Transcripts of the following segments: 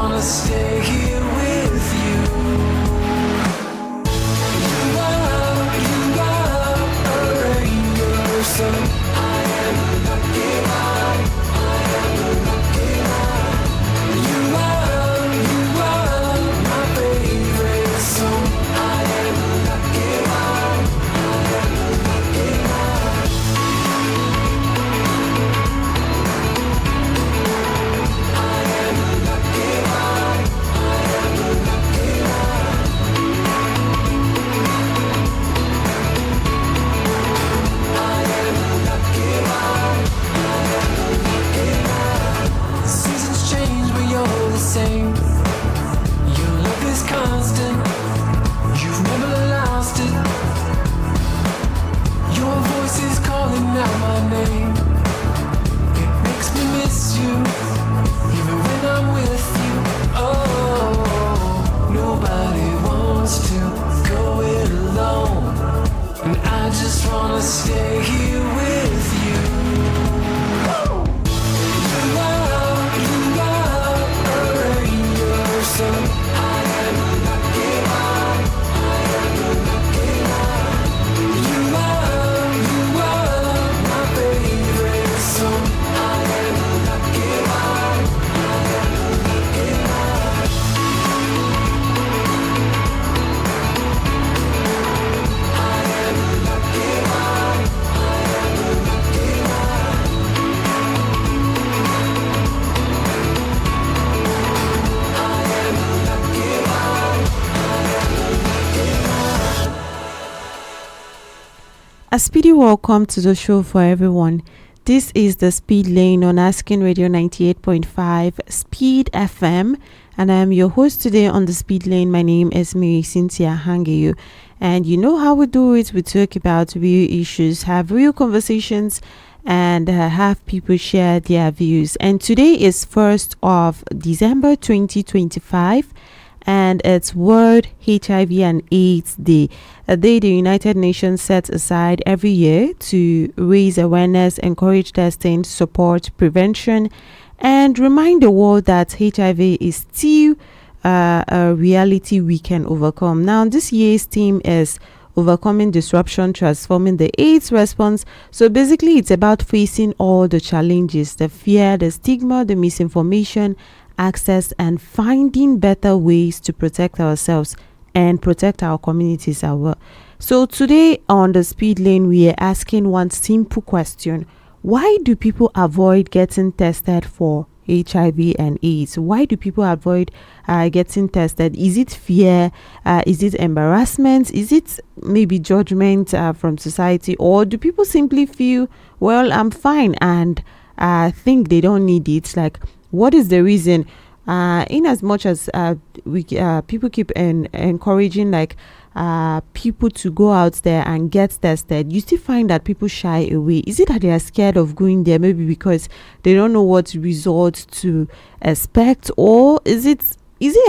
wanna stay here with you. You are a rainbow, so I am a lucky one. I am a lucky one. You are my favorite song. I am a lucky one. I am a lucky one. I am a lucky one. I am a lucky one. I am a lucky one. I am a lucky one. The seasons change, but you're the same. Your love is constant. You've never lost it. Your voice is calling out my name. It makes me miss you, even when I'm with you. Oh, nobody wants to go it alone, and I just wanna stay here with you. You are a rainbow, so I am a lucky one. I am a lucky one. You are my favorite song. I am a lucky one. I am a lucky one. I am a lucky one. I am a lucky one. I am a lucky one. I am a lucky one. A speedy welcome to the show for everyone. This is the Speed Lane on Asking Radio 98.5 Speed FM, and I am your host today on the Speed Lane. My name is Marysyntia Hangeior, and you know how we do it. We talk about real issues, have real conversations, and have people share their views. And today is 1st of December 2025, and it's World HIV and AIDS Day, a day the United Nations sets aside every year to raise awareness, encourage testing, support prevention, and remind the world that HIV is still a reality we can overcome. Now, this year's theme is Overcoming Disruption, Transforming the AIDS Response. So basically, it's about facing all the challenges, the fear, the stigma, the misinformation, access, and finding better ways to protect ourselves and protect our communities as well. So today on the Speed Lane, we are asking one simple question: why do people avoid getting tested for HIV and AIDS? Why do people avoid getting tested? Is it fear? Is it embarrassment? Is it maybe judgment from society? Or do people simply feel, well, I'm fine, and think they don't need it? Like, what is the reason? In as much as people keep encouraging people to go out there and get tested, you still find that people shy away. Is it that they are scared of going there, maybe because they don't know what results to expect, or is it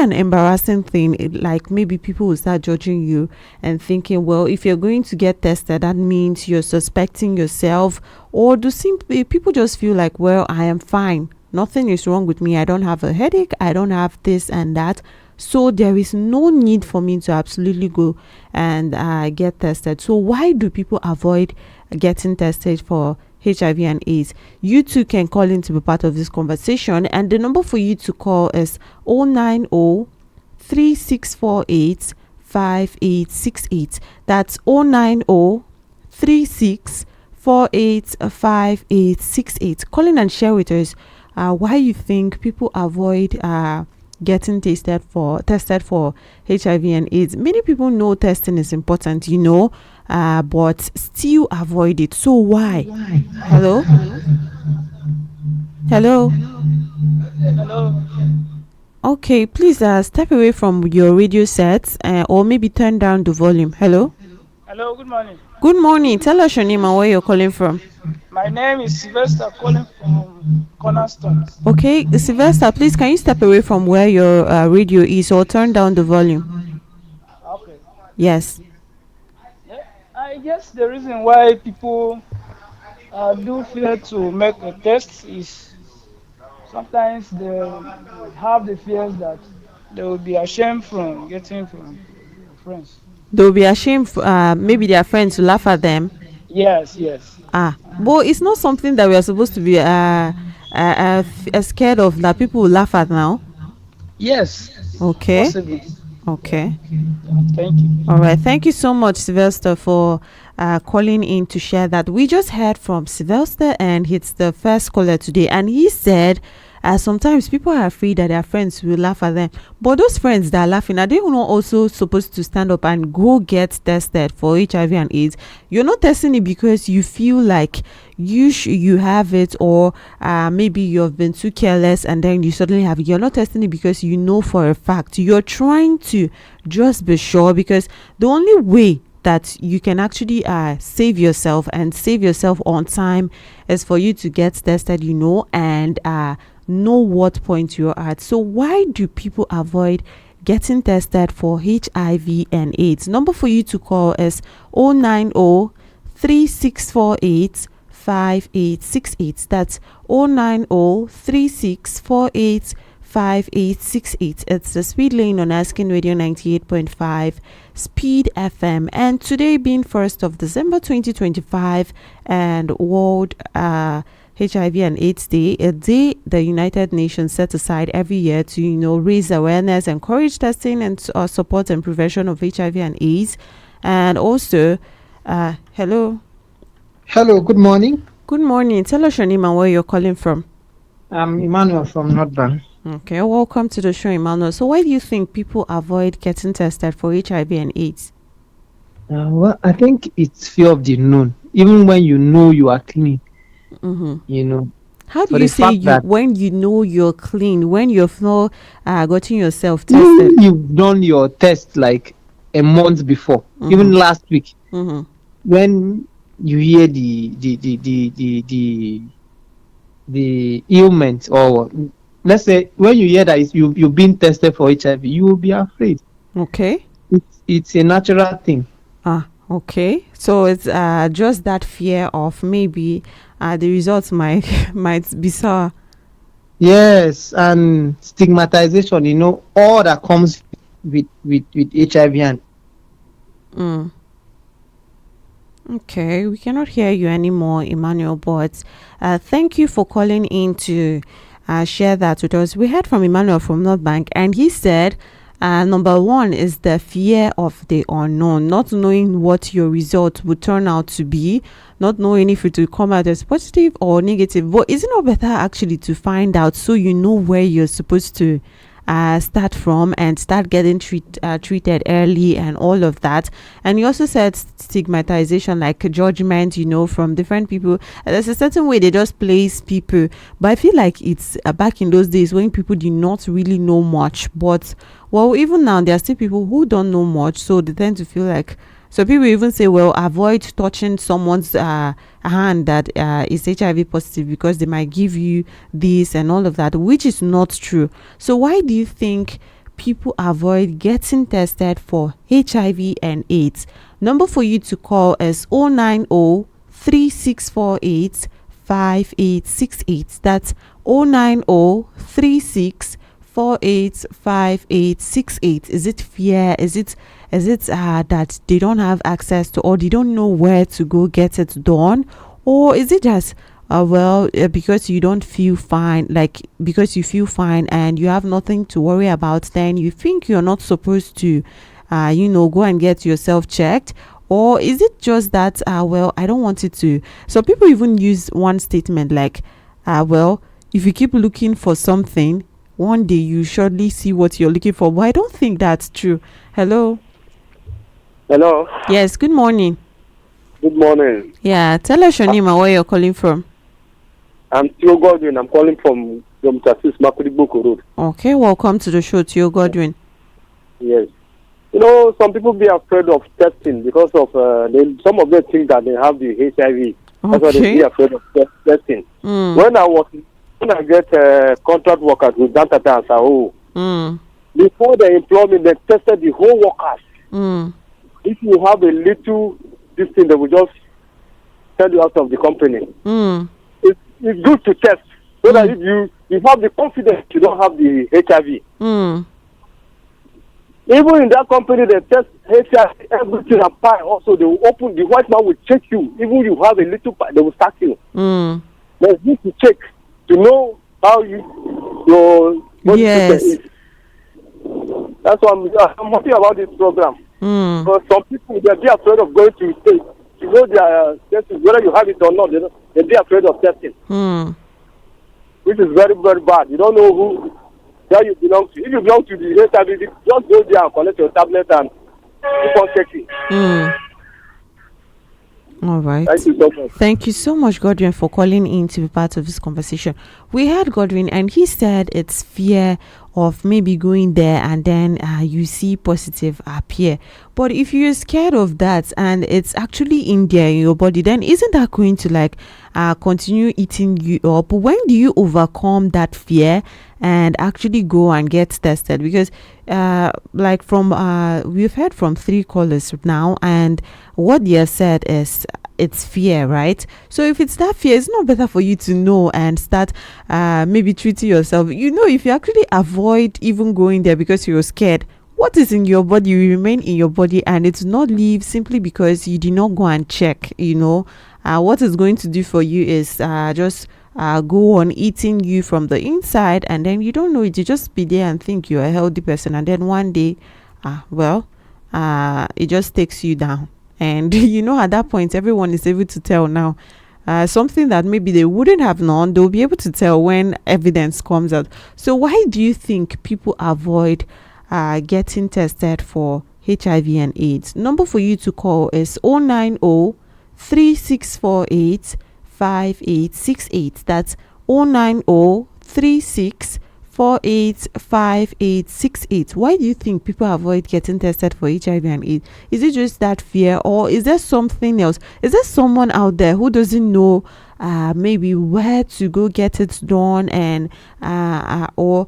an embarrassing thing? Like, maybe people will start judging you and thinking, well, if you're going to get tested, that means you're suspecting yourself. Or do simply people just feel like, well, I am fine, nothing is wrong with me, I don't have a headache, I don't have this and that, so there is no need for me to absolutely go and get tested. So why do people avoid getting tested for HIV and AIDS? You too can call in to be part of this conversation, and the number for you to call is 090-3648-5868. That's 090-3648-5868. Call in and share with us why you think people avoid getting tested for HIV and AIDS. Many people know testing is important, but still avoid it. So why? Hello? Hello? Hello. Okay, please step away from your radio sets or maybe turn down the volume. Hello? Hello, good morning. Good morning. Tell us your name and where you're calling from. My name is Sylvester calling from Cornerstone. Okay, Sylvester, please can you step away from where your radio is or turn down the volume? Okay. Yes. Yeah, I guess the reason why people do fear to make a test is sometimes they have the fears that they will be ashamed from getting from friends. They'll be ashamed. Maybe their friends will laugh at them. Yes, yes, But it's not something that we are supposed to be scared of, that people will laugh at now. yes, Okay. possibly. Okay. Yeah, thank you. All right. Thank you so much, Sylvester, for calling in to share that. We just heard from Sylvester, and it's the first caller today. And he said, sometimes people are afraid that their friends will laugh at them. But those friends that are laughing, are they not also supposed to stand up and go get tested for HIV and AIDS? You're not testing it because you feel like you have it, or maybe you've been too careless and then you suddenly have it. You're not testing it because you know for a fact. You're trying to just be sure, because the only way that you can actually save yourself and save yourself on time is for you to get tested, and know what point you're at. So why do people avoid getting tested for HIV and AIDS? Number for you to call is 090 3648 5868. That's 090 3648 5868. It's the Speed Lane on Asking Radio 98.5 Speed FM. And today being 1st of December 2025 and World HIV and AIDS Day, a day the United Nations set aside every year to raise awareness, encourage testing, and support and prevention of HIV and AIDS. And also, hello. Hello, good morning. Good morning. Tell us your name and where you're calling from. I'm Emmanuel from Northbound. Okay, welcome to the show, Emmanuel. So why do you think people avoid getting tested for HIV and AIDS? Well, I think it's fear of the unknown. Even when you know you are clean, How do For you the say fact that when you know you're clean, when you've not gotten yourself tested? you've done your test like a month before, even last week, when you hear the ailment, or let's say when you hear that you've been tested for HIV, you will be afraid. Okay. It's a natural thing. Okay. So it's just that fear of maybe the results might be sour. Yes, and stigmatization, all that comes with HIV and Okay, we cannot hear you anymore, Emmanuel, but thank you for calling in to share that with us. We heard from Emmanuel from North Bank, and he said number one is the fear of the unknown, not knowing what your result would turn out to be, not knowing if it will come out as positive or negative. But is it not better actually to find out, so you know where you're supposed to start from and start getting treated early and all of that? And you also said stigmatization, like judgment, from different people. There's a certain way they just place people, but I feel like it's back in those days when people did not really know much. But even now there are still people who don't know much, so they tend to feel like, so people even say, well, avoid touching someone's hand that is HIV positive, because they might give you this and all of that, which is not true. So why do you think people avoid getting tested for HIV and AIDS? Number for you to call is 090 3648 5868. That's 090 3648 5868. Is it fear? Is it that they don't have access to, or they don't know where to go get it done? Or is it just because you don't feel fine, like because you feel fine and you have nothing to worry about, then you think you're not supposed to go and get yourself checked? Or is it just that I don't want it to? So people even use one statement like if you keep looking for something, one day you surely see what you're looking for. But I don't think that's true. Hello. Yes, good morning. Good morning. Yeah, tell us your name and where you're calling from. I'm Theo Godwin. I'm calling from Mutasis Makudiboko Road. Okay, welcome to the show, Theo Godwin. Yes. Some people be afraid of testing because of some of them think that they have the HIV. That's why they be afraid of testing. When I get contract workers with Dantata and Sao, before they employ me, they tested the whole workers. If you have a little this thing, they will just tell you out of the company. It's good to test, so that if you have the confidence you don't have the HIV. Mm. Even in that company, they test HIV, everything apart. Also, they will open, the white man will check you. Even you have a little part, they will start you. Mm. There's need to check to know how your body Yes. is. That's why I'm happy about this program. Mm. Because some people, they're afraid of going to state. You know, their testing, whether you have it or not, they're afraid of testing. Mm. Which is very, very bad. You don't know where you belong to. If you belong to the HIV, just go there and collect your tablet and keep on checking. Mm. All right. Thank you so much. Thank you so much, Godwin, for calling in to be part of this conversation. We had Godwin, and he said it's fear of maybe going there and then you see positive appear. But if you're scared of that and it's actually in there in your body, then isn't that going to like continue eating you up? When do you overcome that fear and actually go and get tested? Because like from we've heard from 3 callers now, and what they have said is it's fear, right? So if it's that fear, it's not better for you to know and start maybe treating yourself. You know, if you actually avoid even going there because you're scared, what is in your body will remain in your body, and it's not leave simply because you did not go and check. You know, what it's going to do for you is just go on eating you from the inside, and then you don't know it. You just be there and think you're a healthy person, and then one day it just takes you down. And you know, at that point everyone is able to tell now. Something that maybe they wouldn't have known, they'll be able to tell when evidence comes out. So why do you think people avoid getting tested for HIV and AIDS? Number for you to call is 090-3648-5868. That's 090-3648-5868. Why do you think people avoid getting tested for HIV and AIDS? Is it just that fear, or is there something else? Is there someone out there who doesn't know maybe where to go get it done, and or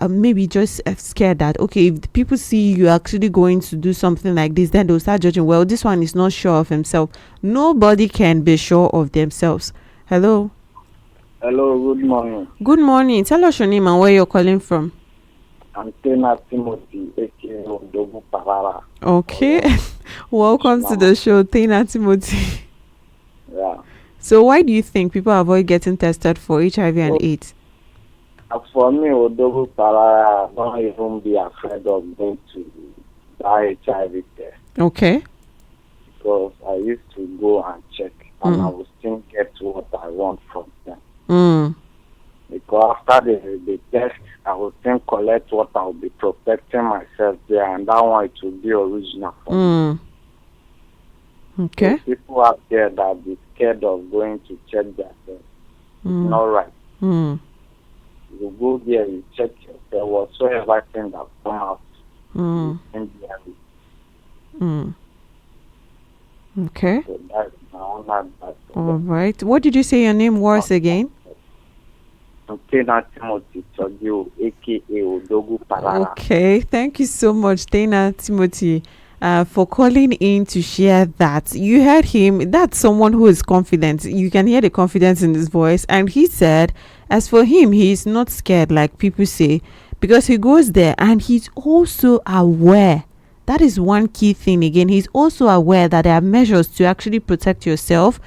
maybe just scared that, okay, if people see you actually going to do something like this, then they'll start judging, well, this one is not sure of himself. Nobody can be sure of themselves. Hello. Hello, good morning. Good morning. Tell us your name and where you're calling from. I'm Tena Timothy, aka Odogu Parara. Okay. Welcome to the show, Tena Timothy. Yeah. So why do you think people avoid getting tested for HIV and AIDS? As for me, Odogu Parara, don't even be afraid of going to the HIV test. Okay. Because I used to go and check, and I would still get what I want from them. Because after the test, I will then collect what I will be protecting myself there, and that one it will be original for me. Okay. So people out there that be scared of going to check their test, it's not right. You go there, you check yourself, whatsoever thing that come out, in there. Okay. So that's my own advice. All right. What did you say your name was again? Tena Timothy Chodio, aka Odogu Parara. Okay. Thank you so much, Tena Timothy, for calling in to share that. You heard him. That's someone who is confident. You can hear the confidence in his voice. And he said, as for him, he is not scared like people say, because he goes there and he's also aware. That is one key thing. Again, he's also aware that there are measures to actually protect yourself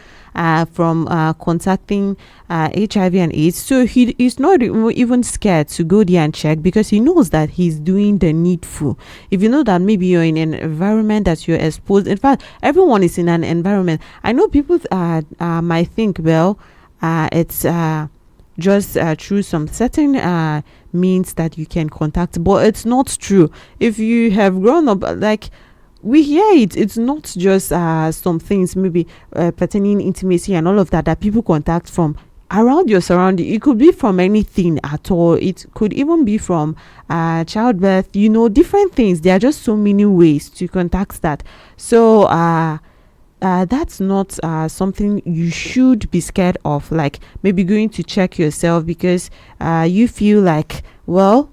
from contacting HIV and AIDS. So he is not even scared to go there and check, because he knows that he's doing the needful. If you know that maybe you're in an environment that you're exposed, in fact, everyone is in an environment. I know people might think, well, it's just through some certain means that you can contact, but it's not true. If you have grown up, like we hear it, it's not just some things maybe pertaining intimacy and all of that people contact from around your surrounding. It could be from anything at all. It could even be from childbirth, you know, different things. There are just so many ways to contact that. So that's not something you should be scared of, like maybe going to check yourself because you feel like, well,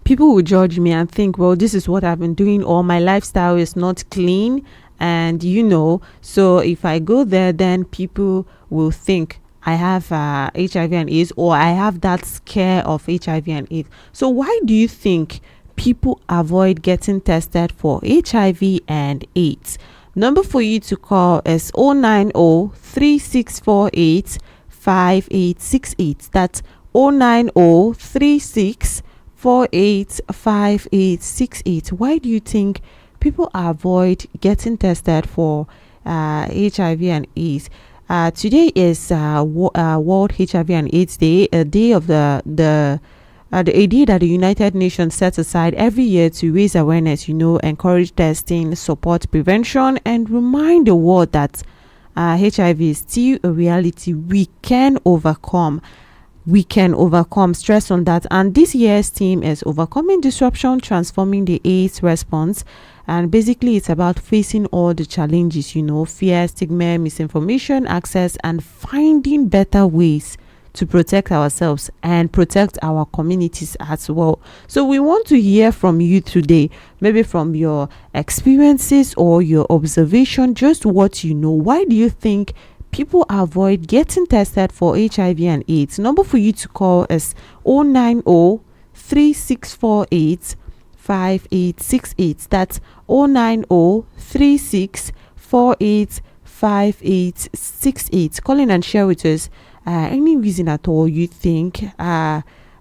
people will judge me and think, well, this is what I've been doing, or my lifestyle is not clean, and you know, so if I go there, then people will think I have HIV and AIDS, or I have that scare of HIV and AIDS. So why do you think people avoid getting tested for HIV and AIDS? Number for you to call is 090-3648-5868. That's 090-3648-5868. Why do you think people avoid getting tested for HIV and AIDS? Today is World HIV and AIDS Day, a day of a day that the United Nations sets aside every year to raise awareness, encourage testing, support prevention, and remind the world that HIV is still a reality we can overcome. We can overcome. Stress on that. And this year's theme is overcoming disruption, transforming the AIDS response. And basically, it's about facing all the challenges, fear, stigma, misinformation, access, and finding better ways to protect ourselves and protect our communities as well. So we want to hear from you today, maybe from your experiences or your observation, just what you know. Why do you think people avoid getting tested for HIV and AIDS? Number for you to call is 090-3648-5868. That's 090-3648-5868. Call in and share with us any reason at all you think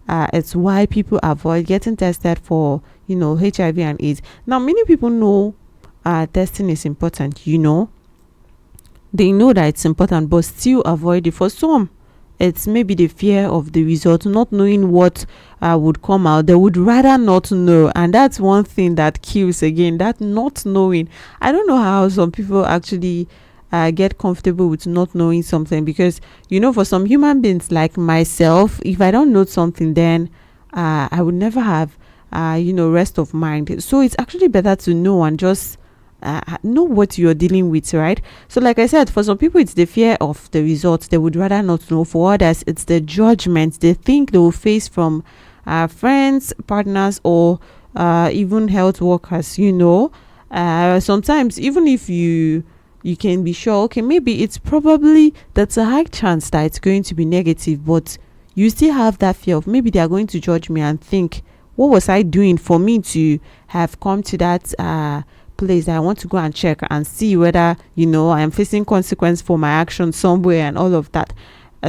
it's why people avoid getting tested for HIV and AIDS. Now many people know testing is important. They know that it's important, but still avoid it. For some, it's maybe the fear of the result, not knowing what would come out. They would rather not know, and that's one thing that kills, again, that not knowing. I don't know how some people actually get comfortable with not knowing something, because for some human beings like myself, if I don't know something, then I would never have rest of mind. So it's actually better to know and just know what you're dealing with, right? So like I said, for some people it's the fear of the results. They would rather not know. For others, it's the judgment they think they will face from friends, partners, or even health workers. Sometimes even if you can be sure, okay, maybe it's probably, that's a high chance that it's going to be negative, but you still have that fear of maybe they are going to judge me and think, what was I doing for me to have come to that place that I want to go and check and see whether I am facing consequence for my actions somewhere and all of that.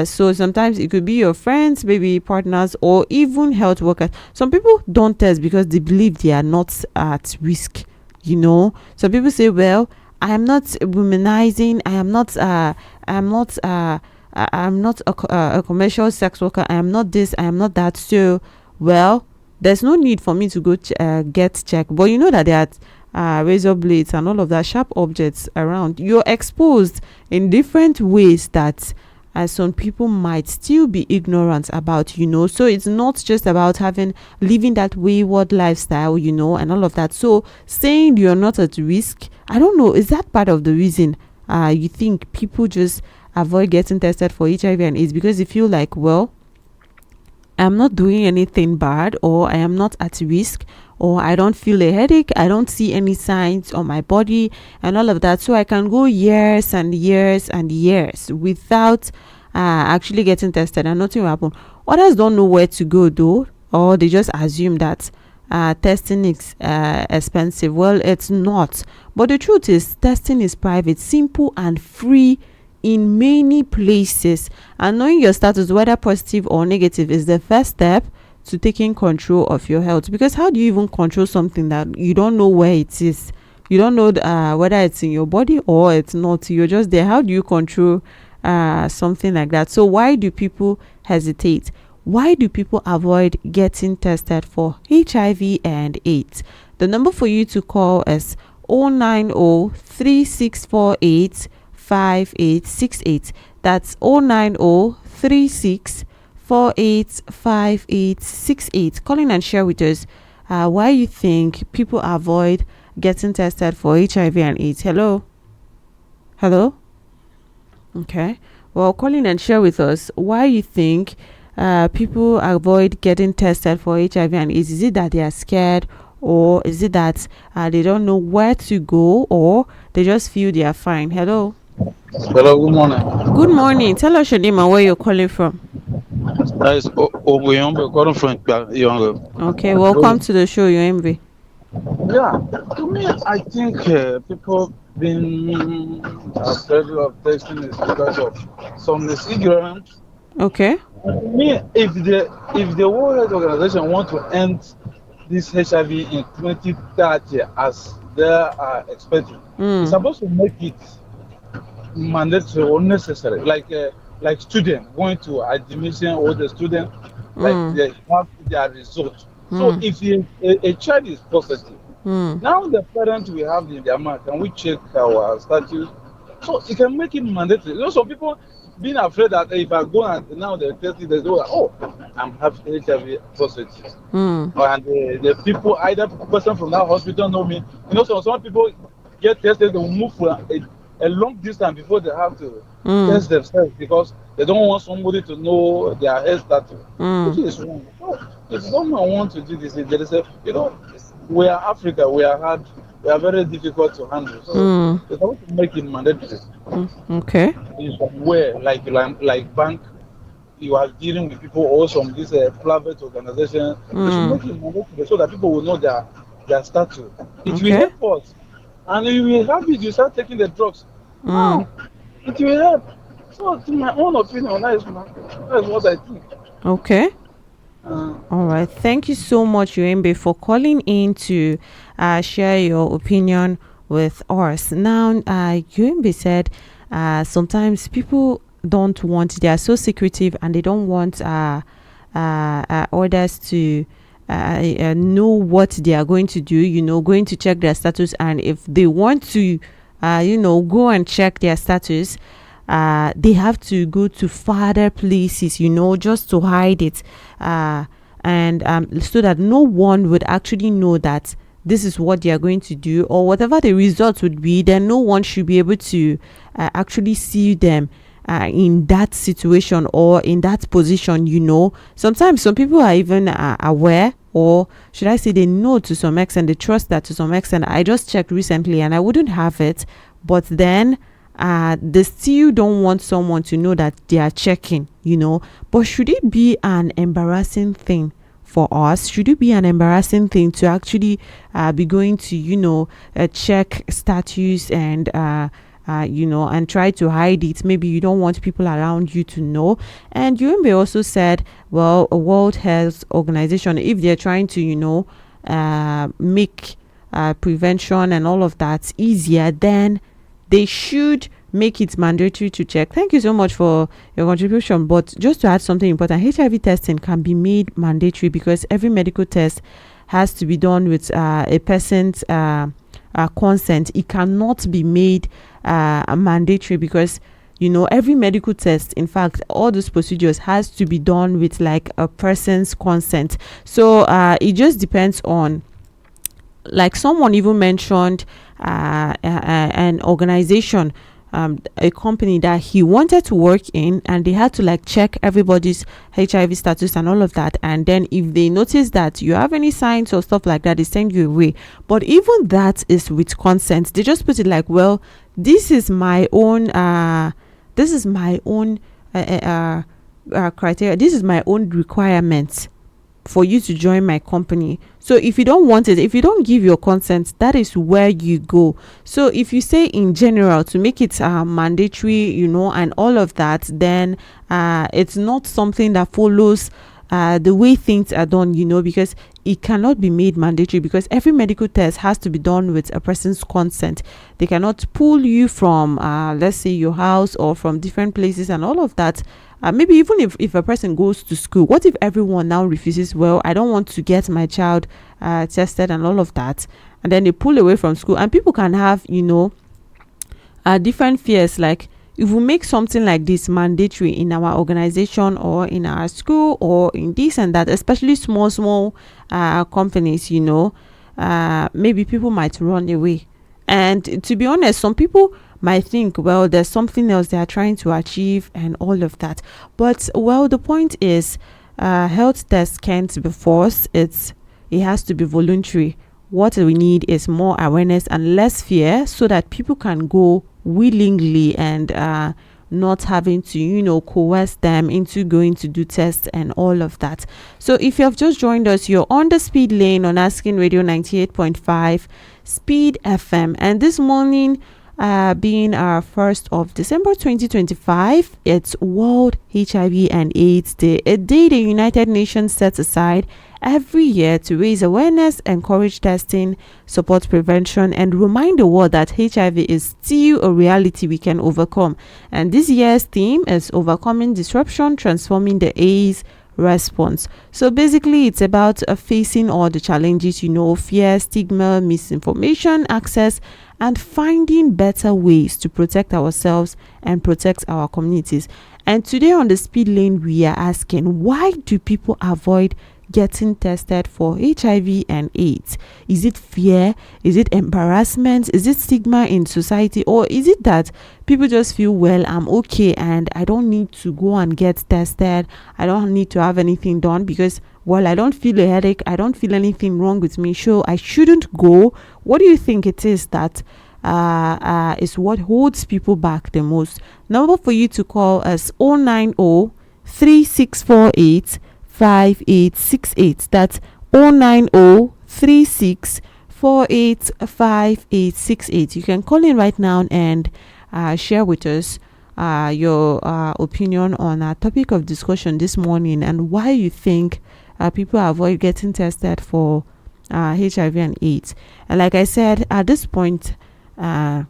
So sometimes it could be your friends, maybe partners, or even health workers. Some people don't test because they believe they are not at risk. Some people say, well, I am not womanizing, I'm not a commercial sex worker, I am not this, I am not that, so well, there's no need for me to go get checked. But that there are razor blades and all of that sharp objects around. You're exposed in different ways that some people might still be ignorant about. So it's not just about living that wayward lifestyle, and all of that. So saying you're not at risk, I don't know, is that part of the reason you think people just avoid getting tested for HIV and AIDS? Because they feel like, well, I'm not doing anything bad, or I am not at risk, or I don't feel a headache, I don't see any signs on my body and all of that, so I can go years and years and years without actually getting tested and nothing will happen. Others don't know where to go though, or they just assume that testing is expensive. Well, it's not, but the truth is testing is private, simple, and free in many places, and knowing your status, whether positive or negative, is the first step to taking control of your health. Because how do you even control something that you don't know where it is? You don't know whether it's in your body or it's not. You're just there. How do you control something like that? So why do people hesitate? Why do people avoid getting tested for HIV and AIDS? The number for you to call is 090-3648-5868. That's 090-3648-5868. Call in and share with us why you think people avoid getting tested for HIV and AIDS. Hello? Okay. Well, call in and share with us why you think people avoid getting tested for HIV and AIDS. Is it that they are scared, or is it that they don't know where to go, or they just feel they are fine? Hello? Hello, good morning. Good morning. Tell us your name and where you're calling from. That is Oguyombe calling from Younger. Okay, welcome to the show, UMB. Yeah, to me, I think people being afraid of testing is because of some is ignorance. Okay. To me, if the World Health Organization want to end this HIV in 2030 as they are expecting, it's Mm. supposed to make it mandatory or necessary. Like student going to admission or the student like Mm. they have their result. So Mm. if a child is positive, Mm. now the parents will have in their mind, can we check our status? So it can make it mandatory. You know, some people being afraid that if I go and now they test it, they go, oh, I'm having HIV positive. Mm. And the people, either person from that hospital know me. You know, some people get tested, they will move for a long distance before they have to Mm. test themselves because they don't want somebody to know their health status, which Mm. is wrong. So if someone wants to do this, there is a, you know, we are Africa, we are hard, we are very difficult to handle. So Mm. they want to make it mandatory Mm. Okay. in some way, like bank you are dealing with people also from this private organization. They should Mm. make it mandatory so that people will know their status. It will Okay. help us. And if you have it, you start taking the drugs. Mm. Now, it will help. So, to my own opinion, that is what I think. Okay. Uh, All right. Thank you so much, UMB, for calling in to share your opinion with us. Now, UMB said sometimes people don't want, they are so secretive and they don't want others to know what they are going to do, going to check their status. And if they want to, go and check their status, they have to go to farther places, just to hide it, and so that no one would actually know that this is what they are going to do, or whatever the result would be. Then no one should be able to actually see them in that situation or in that position. Sometimes some people are even aware, or should I say they know to some extent, they trust that to some extent. I just checked recently and I wouldn't have it, but then they still don't want someone to know that they are checking. But should it be an embarrassing thing for us? Should it be an embarrassing thing to actually be going to check status and and try to hide it? Maybe you don't want people around you to know. And UMB also said, well, a World Health Organization, if they're trying to make prevention and all of that easier, then they should make it mandatory to check. Thank you so much for your contribution. But just to add something important, HIV testing can be made mandatory because every medical test has to be done with a person's consent. It cannot be made mandatory because every medical test, in fact all those procedures, has to be done with like a person's consent. So it just depends on, like someone even mentioned an organization, a company that he wanted to work in, and they had to like check everybody's HIV status and all of that. And then if they notice that you have any signs or stuff like that, they send you away. But even that is with consent. They just put it like, well, this is my own criteria, this is my own requirements for you to join my company. So if you don't want it, if you don't give your consent, that is where you go. So if you say in general to make it mandatory, and all of that, then it's not something that follows the way things are done, because it cannot be made mandatory, because every medical test has to be done with a person's consent. They cannot pull you from let's say your house or from different places and all of that. Maybe even if a person goes to school, what if everyone now refuses, well, I don't want to get my child tested and all of that, and then they pull away from school? And people can have different fears. Like, if we make something like this mandatory in our organization or in our school or in this and that, especially small companies, maybe people might run away. And to be honest, some people might think, well, there's something else they are trying to achieve and all of that. But well, the point is, health tests can't be forced. It has to be voluntary. What we need is more awareness and less fear, so that people can go willingly and not having to coerce them into going to do tests and all of that. So if you have just joined us, you're on the speed lane on Asking Radio 98.5 Speed FM, and this morning, being our 1st of December 2025, it's World HIV and AIDS Day, a day the United Nations sets aside every year to raise awareness, encourage testing, support prevention, and remind the world that HIV is still a reality we can overcome. And this year's theme is Overcoming Disruption, Transforming the AIDS Response. So basically, it's about facing all the challenges, fear, stigma, misinformation, access, and finding better ways to protect ourselves and protect our communities. And today on the speed lane, we are asking, why do people avoid getting tested for HIV and AIDS? Is it fear? Is it embarrassment? Is it stigma in society? Or is it that people just feel, well, I'm okay and I don't need to go and get tested. I don't need to have anything done because, well, I don't feel a headache. I don't feel anything wrong with me. So I shouldn't go. What do you think it is that is what holds people back the most? Number for you to call us 090 3648 5868. That's 090 3648 5868. You can call in right now and share with us your opinion on our topic of discussion this morning and why you think people avoid getting tested for HIV and AIDS. And like I said, at this point where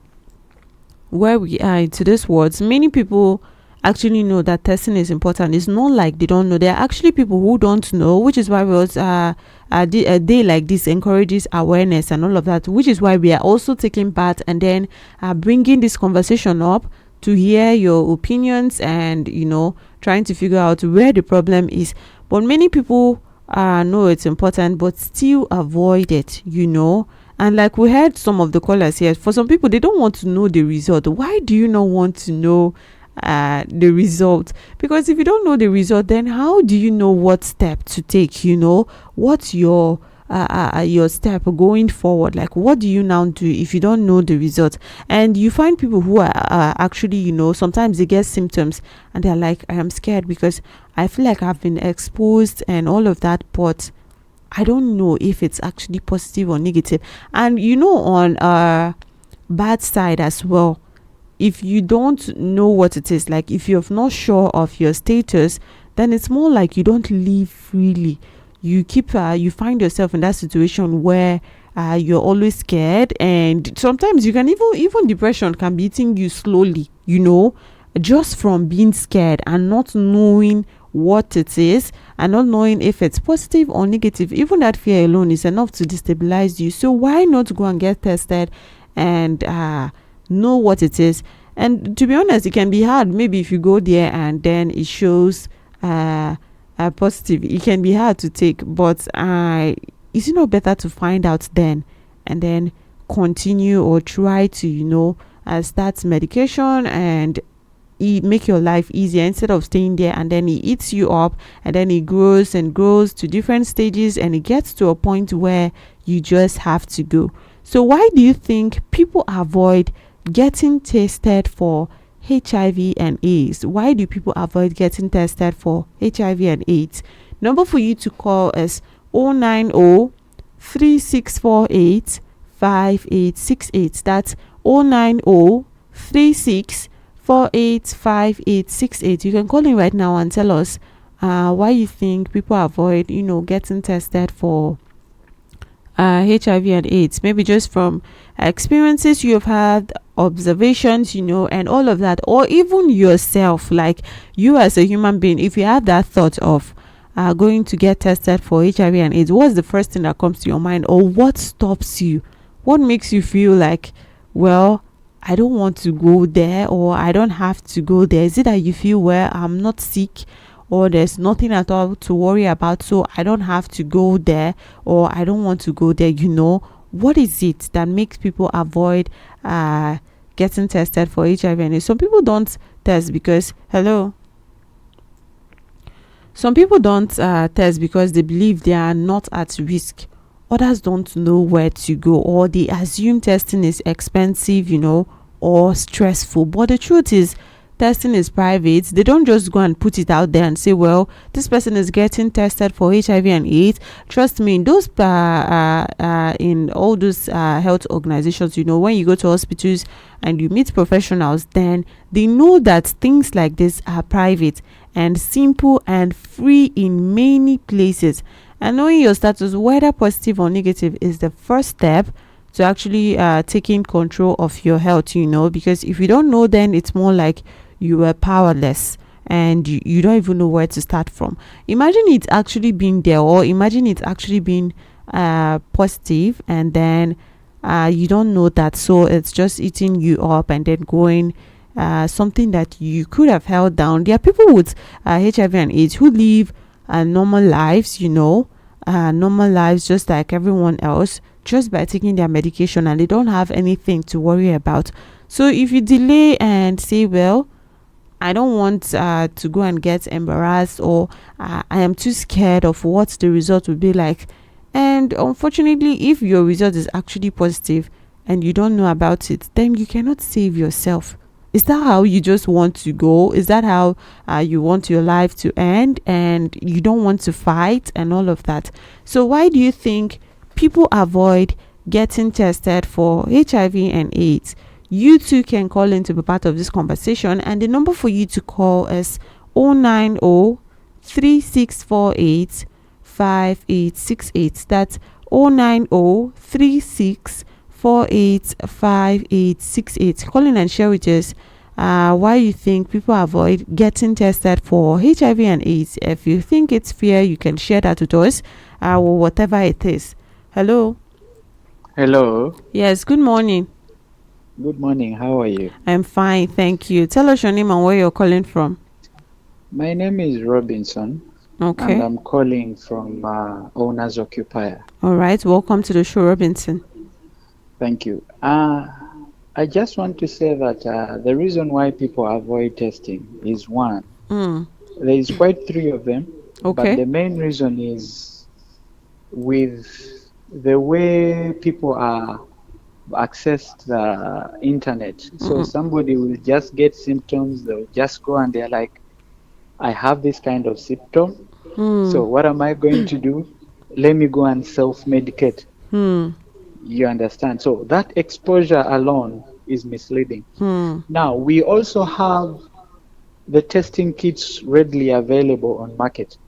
we are into this words, many people actually know that testing is important. It's not like they don't know. There are actually people who don't know, which is why we also a day like this encourages awareness and all of that, which is why we are also taking part and then bringing this conversation up to hear your opinions and trying to figure out where the problem is. But many people know it's important but still avoid it, and like we heard some of the callers here, for some people they don't want to know the result. Why do you not want to know the result? Because if you don't know the result, then how do you know what step to take? What's your step going forward? Like, what do you now do if you don't know the result? And you find people who are actually sometimes they get symptoms and they're like, I am scared because I feel like I've been exposed and all of that, but I don't know if it's actually positive or negative. And on bad side as well, if you don't know what it is, like if you're not sure of your status, then it's more like you don't live freely. You find yourself in that situation where you're always scared, and sometimes you can even depression can be eating you slowly, just from being scared and not knowing what it is and not knowing if it's positive or negative. Even that fear alone is enough to destabilize you. So why not go and get tested and know what it is? And to be honest, it can be hard. Maybe if you go there and then it shows positive, it can be hard to take. But is it not better to find out then and then continue or try to start medication and make your life easier instead of staying there and then it eats you up and then it grows and grows to different stages and it gets to a point where you just have to go. So why do you think people avoid getting tested for HIV and AIDS? Why do people avoid getting tested for HIV and AIDS? Number for you to call is 090 3648 5868. That's 090 3648 5868. You can call in right now and tell us why you think people avoid getting tested for HIV and AIDS. Maybe just from experiences you've had, observations, and all of that, or even yourself, like you as a human being. If you have that thought of going to get tested for HIV and AIDS, what's the first thing that comes to your mind? Or what stops you? What makes you feel like, well, I don't want to go there, or I don't have to go there? Is it that you feel, well, I'm not sick, or there's nothing at all to worry about, so I don't have to go there, or I don't want to go there? What is it that makes people avoid getting tested for HIV and AIDS? Some people don't test because some people don't test because they believe they are not at risk. Others don't know where to go, or they assume testing is expensive, or stressful. But the truth is, testing is private. They don't just go and put it out there and say, well, this person is getting tested for HIV and AIDS. Trust me, those in all those health organizations, when you go to hospitals and you meet professionals, then they know that things like this are private and simple and free in many places. And knowing your status, whether positive or negative, is the first step to actually taking control of your health, because if you don't know, then it's more like you are powerless and you don't even know where to start from. Imagine it actually being there, or imagine it actually being positive, and then you don't know that, so it's just eating you up and then going something that you could have held down. There are people with HIV and AIDS who live normal lives, normal lives just like everyone else, just by taking their medication, and they don't have anything to worry about. So if you delay and say, well, I don't want to go and get embarrassed, or I am too scared of what the result will be like, and unfortunately, if your result is actually positive and you don't know about it, then you cannot save yourself. Is that how you just want to go? Is that how you want your life to end, and you don't want to fight and all of that? So why do you think people avoid getting tested for HIV and AIDS? You too can call in to be part of this conversation, and the number for you to call is 090 3648 5868. That's 090 3648 5868. Call in and share with us why you think people avoid getting tested for HIV and AIDS. If you think it's fair, you can share that with us, or whatever it is. Hello. Hello. Yes, good morning. Good morning. How are you? I'm fine, thank you. Tell us your name and where you're calling from. My name is Robinson. Okay. And I'm calling from Owner's Occupier. All right. Welcome to the show, Robinson. Thank you. I just want to say that the reason why people avoid testing is one. There is quite three of them. Okay. But the main reason is with the way people are access the internet. So somebody will just get symptoms, they'll just go and they're like, I have this kind of symptom. So what am I going to do? Let me go and self-medicate. You understand? So that exposure alone is misleading. Now, we also have the testing kits readily available on market.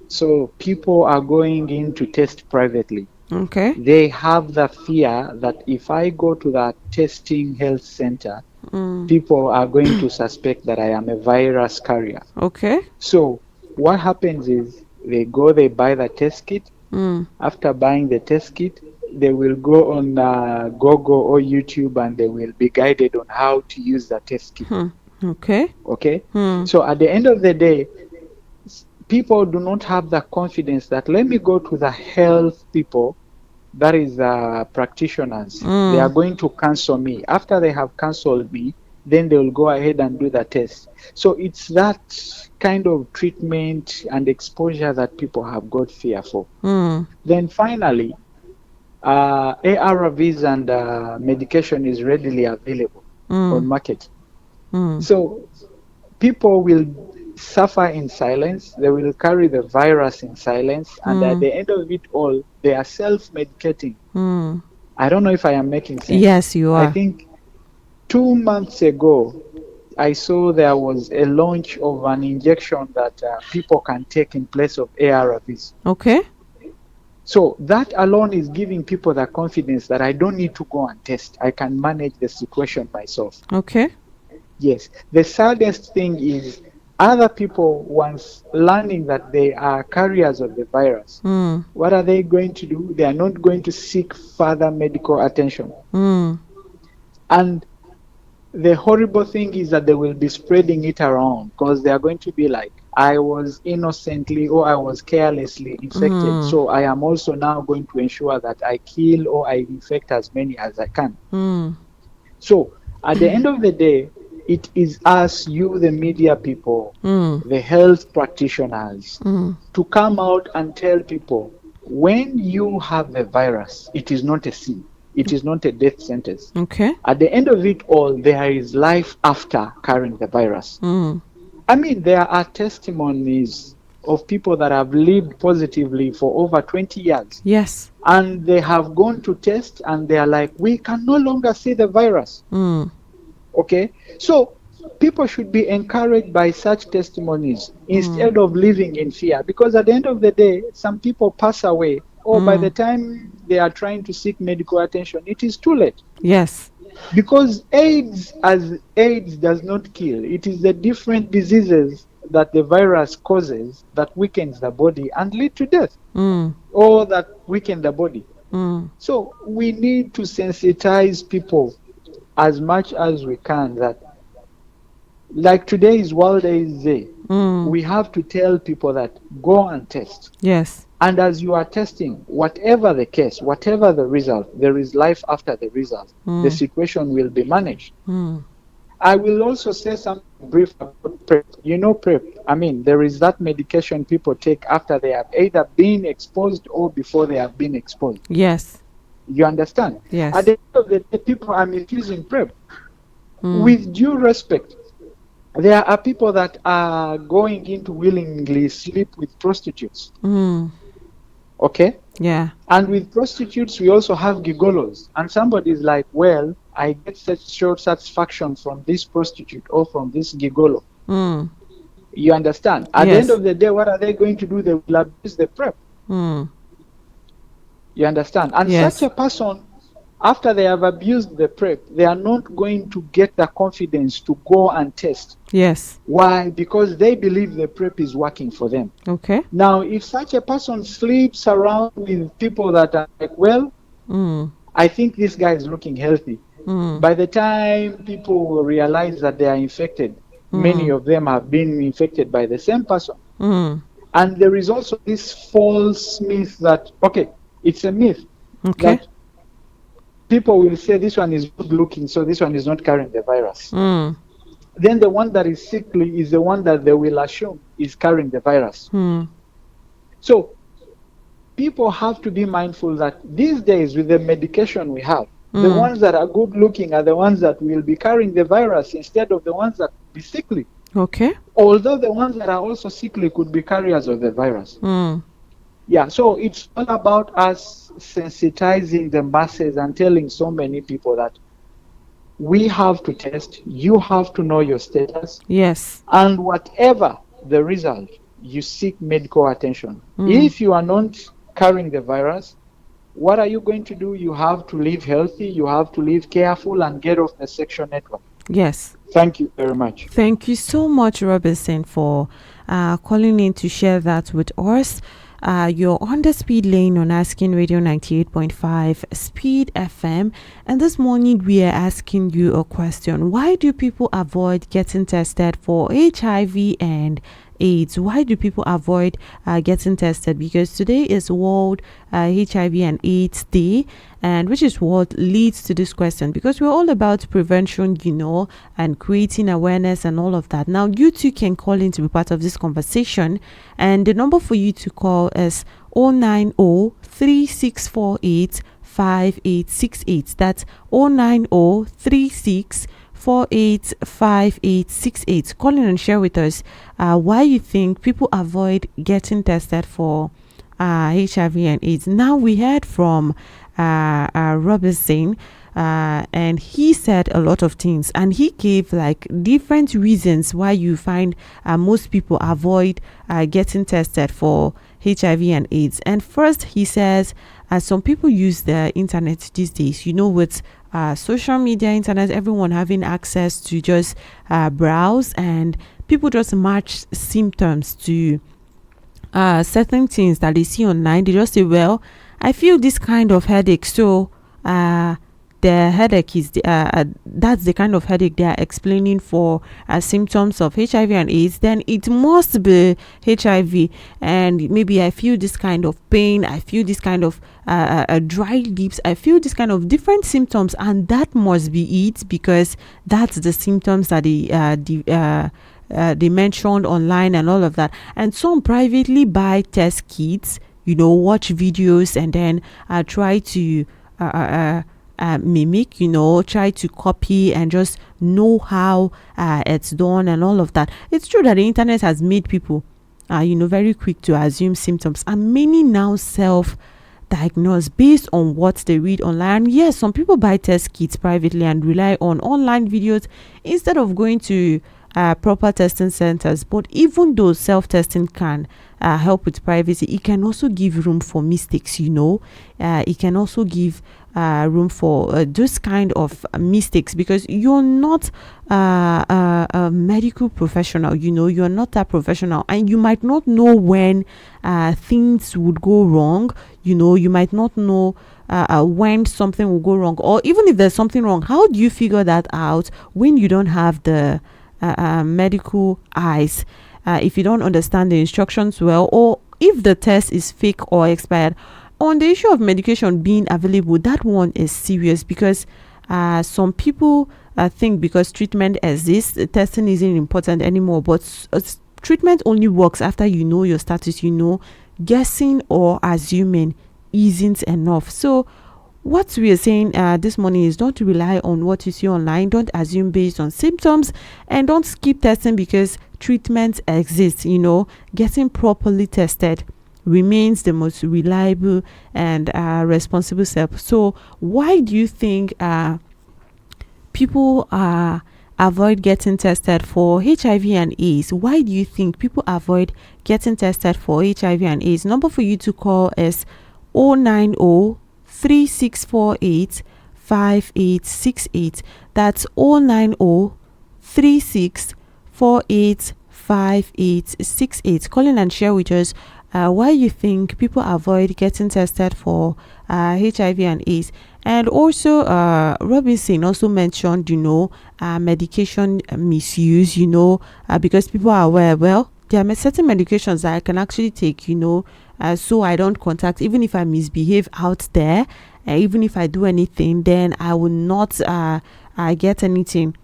So people are going in to test privately. Okay. They have the fear that if I go to that testing health center, people are going to suspect that I am a virus carrier. Okay. So what happens is they buy the test kit. After buying the test kit, they will go on Google or YouTube and they will be guided on how to use the test kit. Okay. Okay. So at the end of the day, people do not have the confidence that let me go to the health people, that is practitioners. They are going to cancel me. After they have canceled me, then they will go ahead and do the test. So it's that kind of treatment and exposure that people have got fear for. Then finally, ARVs and medication is readily available on market. So people will suffer in silence. They will carry the virus in silence, and at the end of it all, they are self-medicating. I don't know if I am making sense. Yes, you are. I think 2 months ago, I saw there was a launch of an injection that people can take in place of ARVs. Okay. So that alone is giving people the confidence that I don't need to go and test. I can manage the situation myself. Okay. Yes. The saddest thing is other people, once learning that they are carriers of the virus, what are they going to do? They are not going to seek further medical attention. And the horrible thing is that they will be spreading it around because they are going to be like, I was innocently or I was carelessly infected. So I am also now going to ensure that I kill or I infect as many as I can. So at the end of the day, it is us, you, the media people, the health practitioners, to come out and tell people, when you have the virus, it is not a sin. It is not a death sentence. Okay. At the end of it all, there is life after carrying the virus. I mean, there are testimonies of people that have lived positively for over 20 years. Yes. And they have gone to test and they are like, we can no longer see the virus. Okay? So people should be encouraged by such testimonies instead of living in fear. Because at the end of the day, some people pass away, or by the time they are trying to seek medical attention, it is too late. Yes. Because AIDS does not kill. It is the different diseases that the virus causes that weakens the body and lead to death, or that weaken the body. So we need to sensitize people as much as we can that, like today is World AIDS Day, we have to tell people that go and test. Yes. And as you are testing, whatever the case, whatever the result, there is life after the result. The situation will be managed. I will also say something brief about PrEP. You know PrEP, I mean, there is that medication people take after they have either been exposed or before they have been exposed. Yes. You understand? Yes. At the end of the day, people are misusing PrEP. With due respect, there are people that are going in to willingly sleep with prostitutes. Okay? Yeah. And with prostitutes, we also have gigolos. And somebody's like, well, I get such short satisfaction from this prostitute or from this gigolo. You understand? At the end of the day, what are they going to do? They will abuse the PrEP. You understand? And such a person, after they have abused the PrEP, they are not going to get the confidence to go and test. Yes. Why? Because they believe the PrEP is working for them. Okay. Now, if such a person sleeps around with people that are like, well, I think this guy is looking healthy. By the time people will realize that they are infected, many of them have been infected by the same person. And there is also this false myth that, okay, it's a myth. Okay. That people will say this one is good looking, so this one is not carrying the virus. Then the one that is sickly is the one that they will assume is carrying the virus. So people have to be mindful that these days with the medication we have, the ones that are good looking are the ones that will be carrying the virus instead of the ones that will be sickly. Okay. Although the ones that are also sickly could be carriers of the virus. Yeah, so it's all about us sensitizing the masses and telling so many people that we have to test, you have to know your status. Yes. And whatever the result, you seek medical attention. If you are not carrying the virus, what are you going to do? You have to live healthy, you have to live careful and get off the sexual network. Yes. Thank you very much. Thank you so much, Robinson, for calling in to share that with us. You're on the speed lane on Asking Radio 98.5 Speed FM, and this morning we are asking you a question. Why do people avoid getting tested for HIV and AIDS? Why do people avoid getting tested? Because today is World HIV and AIDS Day, and which is what leads to this question, because we're all about prevention, you know, and creating awareness and all of that. Now you too can call in to be part of this conversation, and the number for you to call is 090-3648-5868. That's 090-3648-5868. Call in and share with us why you think people avoid getting tested for HIV and AIDS. Now we heard from Robinson, and he said a lot of things, and he gave like different reasons why you find most people avoid getting tested for HIV and AIDS. And first, he says some people use the internet these days, you know, with social media, internet, everyone having access to just browse, and people just match symptoms to certain things that they see online. They just say, well, I feel this kind of headache, so the headache is that's the kind of headache they are explaining for symptoms of HIV and AIDS. Then it must be HIV, and maybe I feel this kind of pain, I feel this kind of dry lips, I feel this kind of different symptoms, and that must be it, because that's the symptoms that they mentioned online and all of that. And some privately buy test kits, you know, watch videos, and then try to mimic, try to copy and just know how it's done and all of that. It's true that the internet has made people very quick to assume symptoms, and many now self-diagnose based on what they read online. Yes, some people buy test kits privately and rely on online videos instead of going to proper testing centers. But even though self-testing can help with privacy, it can also give room for mistakes. It can also give room for those kind of mistakes, because you're not a medical professional. You're not that professional, and you might not know when things would go wrong. You might not know when something will go wrong, or even if there's something wrong, how do you figure that out when you don't have the medical eyes, if you don't understand the instructions well, or if the test is fake or expired? On the issue of medication being available, that one is serious, because some people think because treatment exists, testing isn't important anymore. But treatment only works after you know your status. Guessing or assuming isn't enough. So what we are saying this morning is, don't rely on what you see online, don't assume based on symptoms, and don't skip testing because treatment exists. Getting properly tested remains the most reliable and responsible step. So why do you think people avoid getting tested for HIV and AIDS? Why do you think people avoid getting tested for HIV and AIDS? Number for you to call is 090 3648 5868. That's 090 3648 5868. Call in and share with us why you think people avoid getting tested for HIV and AIDS. And also Robinson also mentioned medication misuse, because people are aware, well, there are certain medications that I can actually take, so I don't contact, even if I misbehave out there, even if I do anything, then I will not get anything.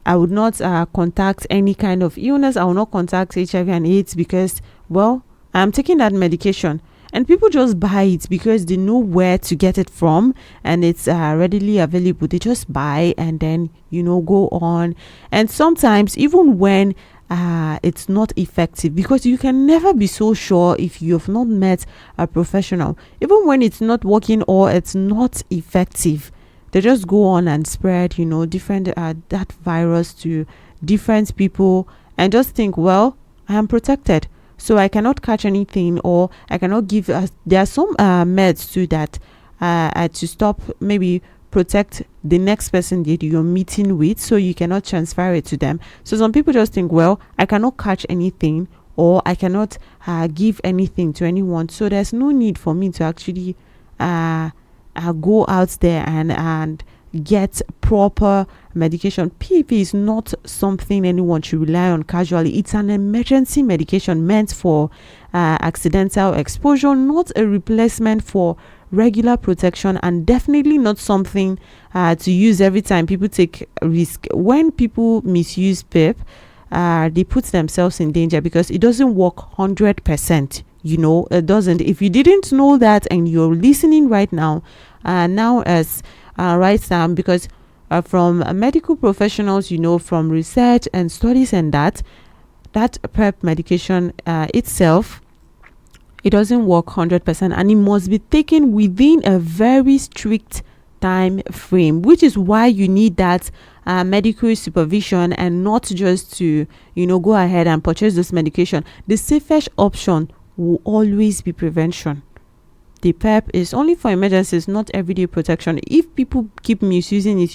I would not contact any kind of illness. I will not contact HIV and AIDS because, well, I'm taking that medication. And people just buy it because they know where to get it from, and it's readily available. They just buy and then, go on. And sometimes even when it's not effective, because you can never be so sure if you have not met a professional, even when it's not working or it's not effective, they just go on and spread different that virus to different people, and just think, well, I am protected, so I cannot catch anything, or I cannot give there are some meds too that to stop, maybe protect the next person that you're meeting with, so you cannot transfer it to them. So some people just think, well, I cannot catch anything, or I cannot give anything to anyone, so there's no need for me to actually go out there and get proper medication. PEP is not something anyone should rely on casually. It's an emergency medication meant for accidental exposure, not a replacement for regular protection, and definitely not something to use every time people take risk. When people misuse PEP, they put themselves in danger because it doesn't work 100%. It doesn't. If you didn't know that and you're listening right now, now as right now, because from medical professionals, from research and studies, and that PEP medication itself, it doesn't work 100%, and it must be taken within a very strict time frame, which is why you need that medical supervision, and not just to go ahead and purchase this medication. The safest option will always be prevention. The PEP is only for emergencies, not everyday protection. If people keep misusing it,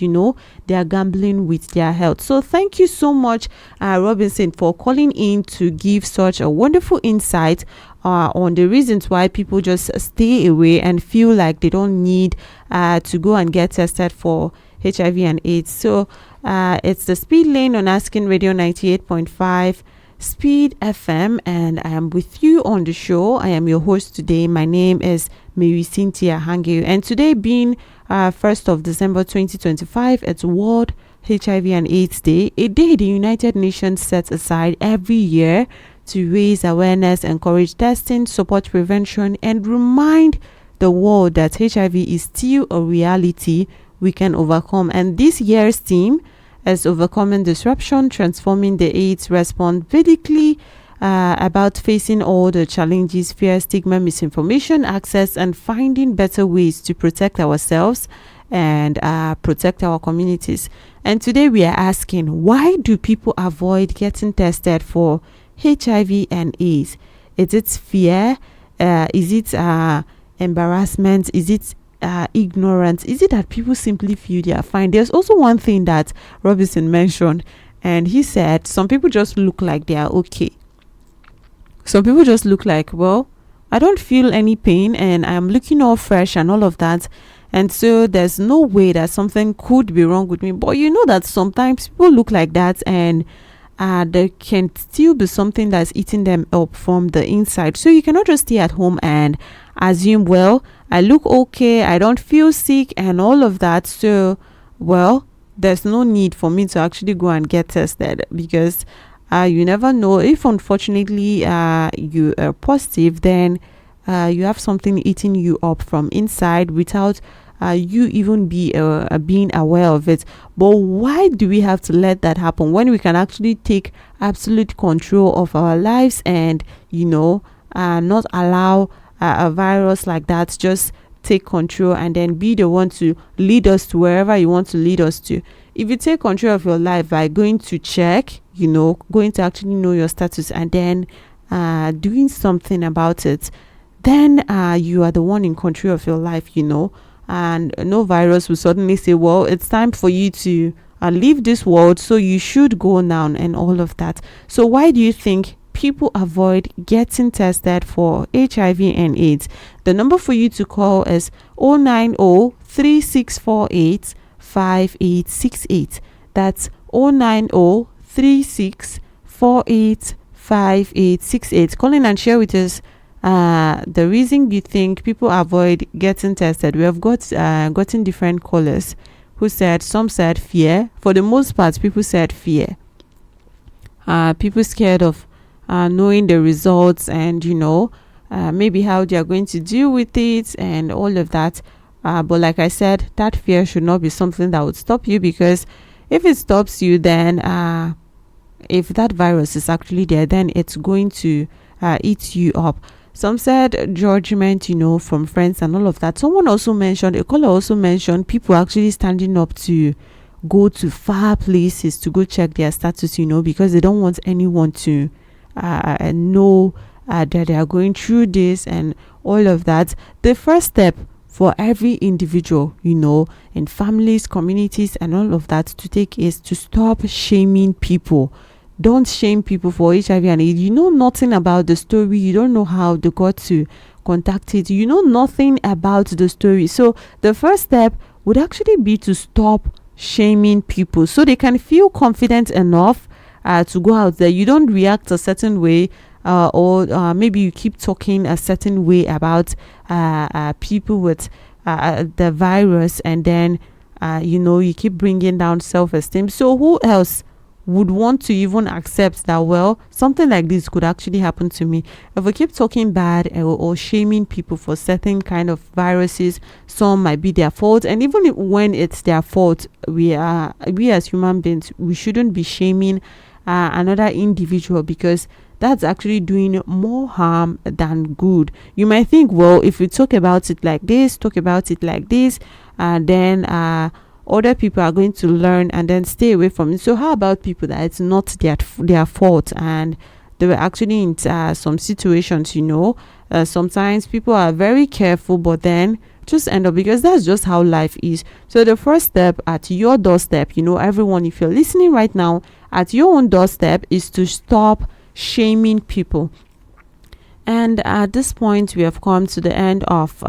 they are gambling with their health. So thank you so much, Robinson, for calling in to give such a wonderful insight on the reasons why people just stay away and feel like they don't need to go and get tested for HIV and AIDS. So it's the Speed Lane on Asking Radio 98.5 Speed FM, and I am with you on the show. I am your host today. My name is Marysyntia Hangeior, and today being 1st of December 2025, it's World HIV and AIDS Day, a day the United Nations sets aside every year to raise awareness, encourage testing, support prevention, and remind the world that HIV is still a reality we can overcome. And this year's theme is overcoming disruption, transforming the AIDS response medically, about facing all the challenges, fear, stigma, misinformation, access, and finding better ways to protect ourselves and protect our communities. And today we are asking, why do people avoid getting tested for HIV and AIDS? Is it fear? Is it embarrassment? Is it ignorance? Is it that people simply feel they are fine? There's also one thing that Robinson mentioned, and he said some people just look like they are okay. Some people just look like, well, I don't feel any pain and I'm looking all fresh and all of that. And so there's no way that something could be wrong with me. But you know that sometimes people look like that, and there can still be something that's eating them up from the inside. So you cannot just stay at home and assume, well, I look okay, I don't feel sick and all of that. So, well, there's no need for me to actually go and get tested, because you never know. If unfortunately you are positive, then you have something eating you up from inside without you even being aware of it. But why do we have to let that happen when we can actually take absolute control of our lives and not allow a virus like that just take control and then be the one to lead us to wherever you want to lead us to? If you take control of your life by going to check, going to actually know your status and then doing something about it, then you are the one in control of your life, and no virus will suddenly say, well, it's time for you to leave this world, so you should go now and all of that. So why do you think people avoid getting tested for HIV and AIDS? The number for you to call is 090-3648-5868. That's 090-3648-5868. Call in and share with us the reason you think people avoid getting tested. We have gotten different callers who said, some said fear. For the most part, people said fear. People scared of knowing the results and maybe how they are going to deal with it and all of that. But like I said, that fear should not be something that would stop you, because if it stops you, then if that virus is actually there, then it's going to eat you up. Some said judgment, from friends and all of that. Someone also mentioned, a caller also mentioned, people actually standing up to go to far places to go check their status, because they don't want anyone to know that they are going through this and all of that. The first step for every individual, in families, communities and all of that to take is to stop shaming people. Don't shame people for HIV and AIDS. You know nothing about the story. You don't know how they got to contact it. You know nothing about the story. So the first step would actually be to stop shaming people so they can feel confident enough to go out there. You don't react a certain way, or maybe you keep talking a certain way about people with the virus, and then you keep bringing down self-esteem. So who else would want to even accept that, well, something like this could actually happen to me? If we keep talking bad or shaming people for certain kind of viruses, some might be their fault, and even when it's their fault, we as human beings, we shouldn't be shaming another individual, because that's actually doing more harm than good. You might think, well, if we talk about it like this, then other people are going to learn and then stay away from it. So how about people that it's not their fault and they were actually in some situations? Sometimes people are very careful, but then just end up, because that's just how life is. So the first step at your doorstep, everyone, if you're listening right now, at your own doorstep, is to stop shaming people. And at this point, we have come to the end of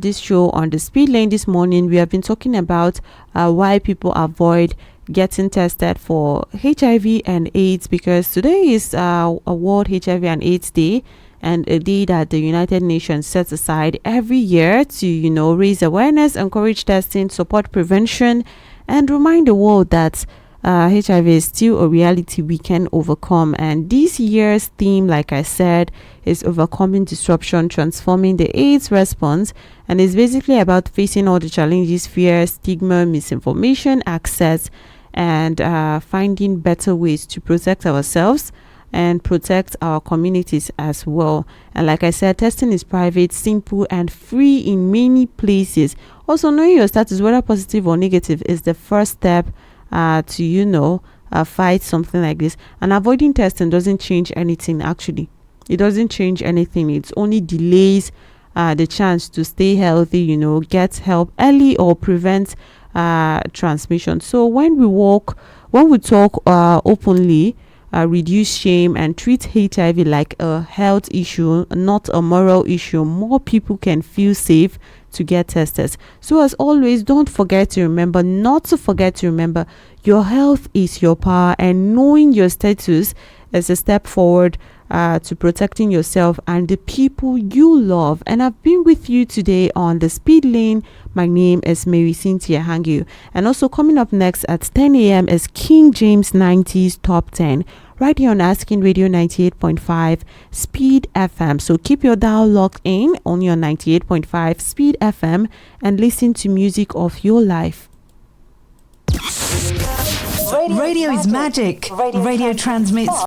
this show on the Speed Lane this morning. We have been talking about why people avoid getting tested for HIV and AIDS, because today is a World HIV and AIDS Day, and a day that the United Nations sets aside every year to raise awareness, encourage testing, support prevention, and remind the world that HIV is still a reality we can overcome. And this year's theme, like I said, is overcoming disruption, transforming the AIDS response. And it's basically about facing all the challenges, fear, stigma, misinformation, access, and finding better ways to protect ourselves and protect our communities as well. And like I said, testing is private, simple, and free in many places. Also, knowing your status, whether positive or negative, is the first step to fight something like this. And avoiding testing doesn't change anything. Actually, it doesn't change anything. It only delays the chance to stay healthy, get help early, or prevent transmission. So when we talk openly, reduce shame, and treat HIV like a health issue, not a moral issue, more people can feel safe to get tested. So as always, don't forget to remember, your health is your power, and knowing your status is a step forward to protecting yourself and the people you love. And I've been with you today on the Speed Lane. My name is Marysyntia Hangeior. And also coming up next at 10 a.m. is King James 90s Top 10, right here on Asking Radio 98.5 Speed FM. So keep your dial locked in on your 98.5 Speed FM and listen to music of your life. Radio is magic. Radio transmits